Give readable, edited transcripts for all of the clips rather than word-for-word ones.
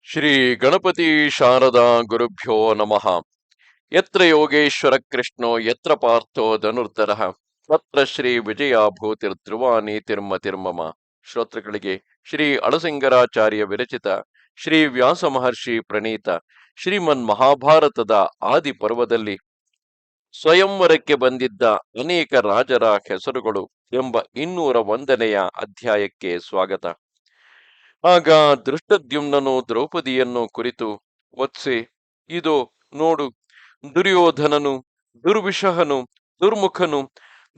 ಶ್ರೀ ಗಣಪತಿ ಶಾರದಾ ಗುರುಭ್ಯೋ ನಮಃ. ಯತ್ರ ಯೋಗೇಶ್ವರ ಕೃಷ್ಣೋ ಯತ್ರ ಪಾರ್ಥೋ ಧನುರ್ಧರಃ ತತ್ರ ಶ್ರೀ ವಿಜಯ ಭೂತಿರ್ಧ್ರುವ ನೀತಿರ್ಮತಿರ್ಮಮ. ಶ್ರೋತೃಗಳಿಗೆ ಶ್ರೀ ಅಳಸಿಂಗರಾಚಾರ್ಯ ವಿರಚಿತ ಶ್ರೀ ವ್ಯಾಸ ಮಹರ್ಷಿ ಪ್ರಣೀತ ಶ್ರೀಮನ್ ಮಹಾಭಾರತದ ಆದಿ ಪರ್ವದಲ್ಲಿ ಸ್ವಯಂವರಕ್ಕೆ ಬಂದಿದ್ದ ಅನೇಕ ರಾಜರ ಹೆಸರುಗಳು ಎಂಬ 201ನೆಯ ಅಧ್ಯಾಯಕ್ಕೆ ಸ್ವಾಗತ. ಆಗ ದೃಷ್ಟದ್ಯುಮ್ನನು ದ್ರೌಪದಿಯನ್ನು ಕುರಿತು, ವತ್ಸೆ, ಇದು ನೋಡು, ದುರ್ಯೋಧನನು, ದುರ್ವಿಷಹನು, ದುರ್ಮುಖನು,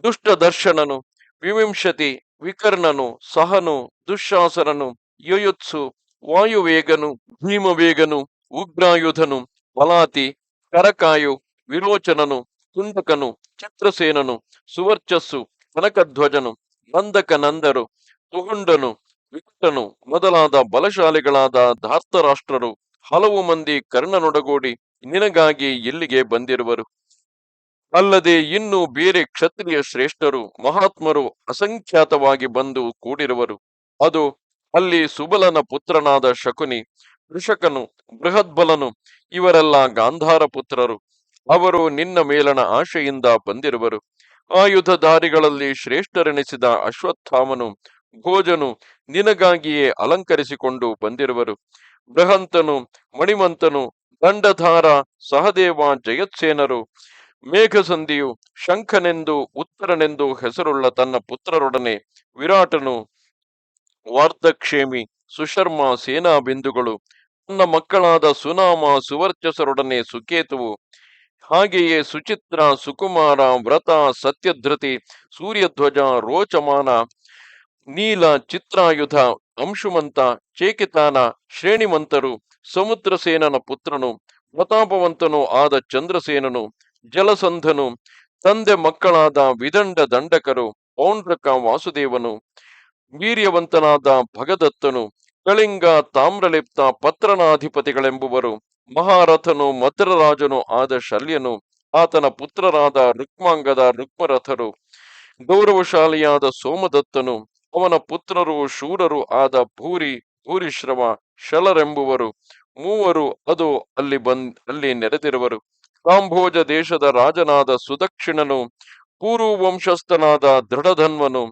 ದುಷ್ಟದರ್ಶನನು, ವಿವಿಂಶತಿ, ವಿಕರ್ಣನು, ಸಹನು, ದುಶ್ಶಾಸನನು, ಯಯುತ್ಸು, ವಾಯುವೇಗನು, ಭೀಮವೇಗನು, ಉಗ್ರಾಯುಧನು, ಬಲಾತಿ, ಕರಕಾಯು, ವಿರೋಚನನು, ಕುಂದಕನು, ಚಿತ್ರಸೇನನು, ಸುವರ್ಚಸ್ಸು, ಕನಕಧ್ವಜನು, ನಂದಕನಂದರು, ತುಹುಂಡನು, ವಿಕಟನು ಮೊದಲಾದ ಬಲಶಾಲಿಗಳಾದ ಧಾರ್ತರಾಷ್ಟ್ರರು ಹಲವು ಮಂದಿ ಕರ್ಣನೊಡಗೂಡಿ ನಿನಗಾಗಿ ಇಲ್ಲಿಗೆ ಬಂದಿರುವರು. ಅಲ್ಲದೆ ಇನ್ನು ಬೇರೆ ಕ್ಷತ್ರಿಯ ಶ್ರೇಷ್ಠರು ಮಹಾತ್ಮರು ಅಸಂಖ್ಯಾತವಾಗಿ ಬಂದು ಕೂಡಿರುವರು. ಅದು ಅಲ್ಲಿ ಸುಬಲನ ಪುತ್ರನಾದ ಶಕುನಿ, ವೃಷಕನು, ಬೃಹದ್ಬಲನು ಇವರೆಲ್ಲ ಗಾಂಧಾರ ಪುತ್ರರು. ಅವರು ನಿನ್ನ ಮೇಲನ ಆಶೆಯಿಂದ ಬಂದಿರುವರು. ಆಯುಧಧಾರಿಗಳಲ್ಲಿ ಶ್ರೇಷ್ಠರೆನಿಸಿದ ಅಶ್ವತ್ಥಾಮನು, ಭೋಜನು ನಿನಗಾಗಿಯೇ ಅಲಂಕರಿಸಿಕೊಂಡು ಬಂದಿರುವರು. ಬೃಹಂತನು, ಮಣಿಮಂತನು, ದಂಡಧಾರ, ಸಹದೇವ, ಜಯತ್ಸೇನರು, ಮೇಘಸಂಧಿಯು, ಶಂಖನೆಂದು ಉತ್ತರನೆಂದು ಹೆಸರುಳ್ಳ ತನ್ನ ಪುತ್ರರೊಡನೆ ವಿರಾಟನು, ವಾರ್ಧಕ್ಷೇಮಿ, ಸುಶರ್ಮ ಸೇನಾಬಿಂದುಗಳು, ತನ್ನ ಮಕ್ಕಳಾದ ಸುನಾಮ, ಸುವರ್ಚಸರೊಡನೆ ಸುಕೇತುವು, ಹಾಗೆಯೇ ಸುಚಿತ್ರ, ಸುಕುಮಾರ, ವ್ರತ, ಸತ್ಯಧೃತಿ, ಸೂರ್ಯಧ್ವಜ, ರೋಚಮಾನ, ನೀಲ, ಚಿತ್ರಾಯುಧ, ಅಂಶುಮಂತ, ಚೇಕಿತಾನ, ಶ್ರೇಣಿಮಂತರು, ಸಮುದ್ರಸೇನನ ಪುತ್ರನು, ಪ್ರತಾಪವಂತನೂ ಆದ ಚಂದ್ರಸೇನನು, ಜಲಸಂಧನು, ತಂದೆ ಮಕ್ಕಳಾದ ವಿದಂಡ ದಂಡಕರು, ಪೌಂಡ್ರಕ ವಾಸುದೇವನು, ವೀರ್ಯವಂತನಾದ ಭಗದತ್ತನು, ಕಳಿಂಗ, ತಾಮ್ರಲಿಪ್ತ, ಪತ್ರನಾಧಿಪತಿಗಳೆಂಬುವರು, ಮಹಾರಥನು, ಮದ್ರರಾಜನು ಆದ ಶಲ್ಯನು, ಆತನ ಪುತ್ರರಾದ ರುಕ್ಮಾಂಗದ ರುಕ್ಮರಥರು, ಗೌರವಶಾಲಿಯಾದ ಸೋಮದತ್ತನು, ಅವನ ಪುತ್ರರು ಶೂರರು ಆದ ಭೂರಿ, ಭೂರಿಶ್ರವ, ಶಲರೆಂಬುವರು ಮೂವರು ಅಲ್ಲಿ ನೆರೆದಿರುವರು. ಕಾಂಭೋಜ ದೇಶದ ರಾಜನಾದ ಸುದಕ್ಷಿಣನು, ಪೂರು ವಂಶಸ್ಥನಾದ ದೃಢಧನ್ವನು,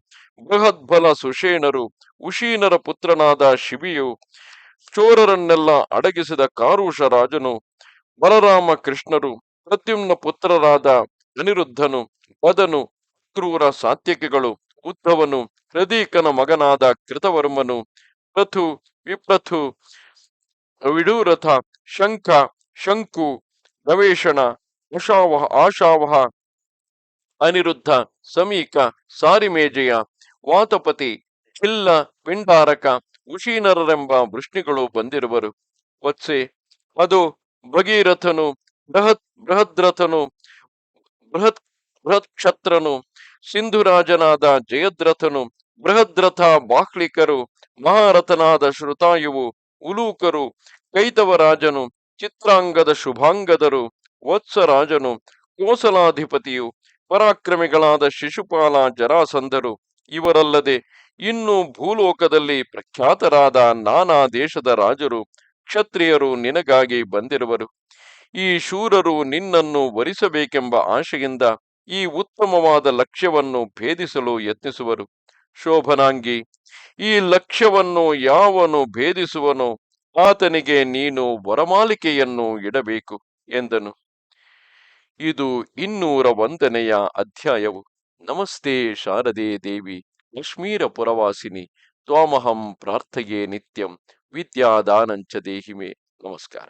ಬೃಹದ್ಬಲ ಸುಷೇಣರು, ಉಶೀನರ ಪುತ್ರನಾದ ಶಿಬಿಯು, ಚೋರರನ್ನೆಲ್ಲ ಅಡಗಿಸಿದ ಕಾರುಷ ರಾಜನು, ಬಲರಾಮ ಕೃಷ್ಣರು, ಪ್ರದ್ಯುಮ್ನ ಪುತ್ರರಾದ ಅನಿರುದ್ಧನು, ಬದನು, ಕ್ರೂರ ಸಾತ್ಯಕಿಗಳು, ಉದ್ಧವನು, ಪ್ರದೀಕನ ಮಗನಾದ ಕೃತವರ್ಮನು, ಪ್ರಥು, ವಿಪ್ರಥು, ವಿಡೂರಥ, ಶಂಖ, ಶಂಕು, ನವೇಶಣ, ಆಶಾವಹ, ಅನಿರುದ್ಧ, ಸಮೀಕ, ಸಾರಿಮೇಜಯ, ವಾತಪತಿ, ಚಿಲ್ಲ, ಪಿಂಡಾರಕ, ಉಶೀನರರೆಂಬ ವೃಷ್ಣಿಗಳು ಬಂದಿರುವರು. ವತ್ಸೆ, ಅದು ಭಗೀರಥನು, ಬೃಹದ್ರಥನು, ಬೃಹತ್ ಕ್ಷತ್ರನು, ಸಿಂಧುರಾಜನಾದ ಜಯದ್ರಥನು, ಬೃಹದ್ರಥ ಬಾಹ್ಲಿಕರು, ಮಹಾರಥನಾದ ಶ್ರುತಾಯುವು, ಉಲೂಕರು, ಕೈತವರಾಜನು, ಚಿತ್ರಾಂಗದ ಶುಭಾಂಗದರು, ವತ್ಸರಾಜನು, ಕೋಸಲಾಧಿಪತಿಯು, ಪರಾಕ್ರಮಿಗಳಾದ ಶಿಶುಪಾಲ, ಜರಾಸಂಧರು, ಇವರಲ್ಲದೆ ಇನ್ನು ಭೂಲೋಕದಲ್ಲಿ ಪ್ರಖ್ಯಾತರಾದ ನಾನಾ ದೇಶದ ರಾಜರು, ಕ್ಷತ್ರಿಯರು ನಿನಗಾಗಿ ಬಂದಿರುವರು. ಈ ಶೂರರು ನಿನ್ನನ್ನು ವರಿಸಬೇಕೆಂಬ ಆಶೆಯಿಂದ ಈ ಉತ್ತಮವಾದ ಲಕ್ಷ್ಯವನ್ನು ಭೇದಿಸಲು ಯತ್ನಿಸುವರು. ಶೋಭನಾಂಗಿ, ಈ ಲಕ್ಷ್ಯವನ್ನು ಯಾವನು ಭೇದಿಸುವನೋ ಆತನಿಗೆ ನೀನು ವರಮಾಲಿಕೆಯನ್ನು ಇಡಬೇಕು ಎಂದನು. ಇದು 201ನೆಯ ಅಧ್ಯಾಯವು. ನಮಸ್ತೆ ಶಾರದೆ ದೇವಿ, ಲಕ್ಷ್ಮೀರ ಪುರವಾಸಿನಿ, ತ್ವಾಮಹಂ ಪ್ರಾರ್ಥಯೇ ನಿತ್ಯಂ, ವಿದ್ಯಾದಾನಂಚ ದೇಹಿಮೆ. ನಮಸ್ಕಾರ.